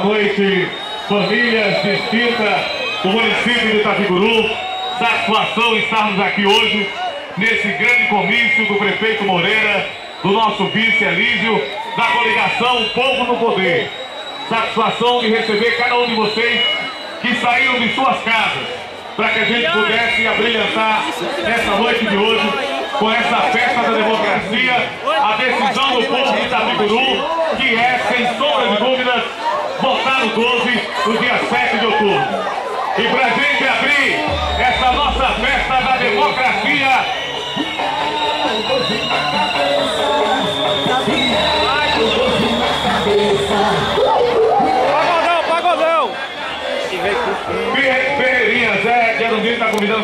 noite, famílias distintas do município de Itapicuru. Satisfação estarmos aqui hoje, nesse grande comício do prefeito Moreira, do nosso vice Elísio, da coligação Povo no Poder. Satisfação de receber cada um de vocês que saíram de suas casas, para que a gente pudesse abrilhantar nessa noite de hoje, com essa festa da democracia, a decisão do povo de Itapicuru, que é, sem sombra de dúvidas, votar no 12, no dia 7 de outubro. E para a gente abrir essa nossa festa da democracia, Pagodão! Ferreirinha Zé, que era um dia que está convidando